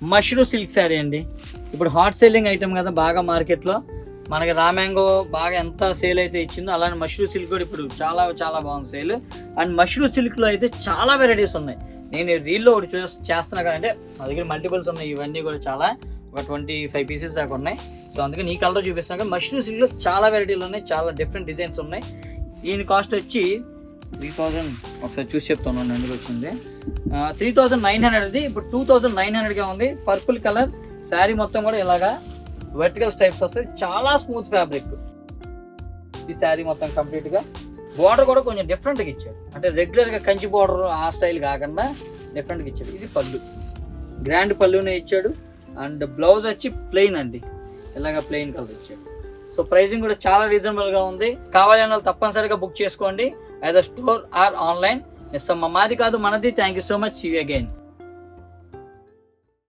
Mashru silk sari అండి. ఇప్పుడు hot selling item కదా బాగా మార్కెట్లో. మనకి రా మ్యాంగో బాగా ఎంత సేల్ అయితే ఇచ్చిందో అలానే మష్రూ సిల్క్ కూడా ఇప్పుడు చాలా చాలా బాగుంది సేల్. అండ్ మష్రూ సిల్క్లో అయితే చాలా వెరైటీస్ ఉన్నాయి. నేను రీల్లో ఒకటి చేస్తున్నా కదంటే నా దగ్గర మల్టిపుల్స్ ఉన్నాయి. ఇవన్నీ కూడా చాలా ఒక 25 పీసెస్ దాకా ఉన్నాయి. సో అందుకని ఈ కలర్ చూపిస్తున్నాను కదా. మష్రూ సిల్క్లో చాలా వెరైటీలు ఉన్నాయి, చాలా డిఫరెంట్ డిజైన్స్ ఉన్నాయి. దీని కాస్ట్ వచ్చి 3000. ఒకసారి చూసి చెప్తాను ఎందుకు వచ్చింది. 3900. ఇప్పుడు 2900గా ఉంది. పర్పుల్ కలర్ శారీ మొత్తం కూడా ఇలాగా వర్టికల్ స్టైప్స్ వస్తాయి. చాలా స్మూత్ ఫ్యాబ్రిక్ ఈ శారీ మొత్తం కంప్లీట్గా. బార్డర్ కూడా కొంచెం డిఫరెంట్గా ఇచ్చాడు, అంటే రెగ్యులర్గా కంచి బార్డర్ ఆ స్టైల్ కాకుండా డిఫరెంట్గా ఇచ్చాడు. ఇది పళ్ళు, గ్రాండ్ పళ్ళునే ఇచ్చాడు. అండ్ బ్లౌజ్ వచ్చి ప్లెయిన్ అండి, ఇలాగ ప్లెయిన్ కలర్ ఇచ్చాడు. సో ప్రైసింగ్ కూడా చాలా రీజనబుల్గా ఉంది. కావాలనే వాళ్ళు తప్పనిసరిగా బుక్ చేసుకోండి, ఐదర్ స్టోర్ ఆర్ ఆన్లైన్. మాది కాదు మనది. Thank you so much. See you again.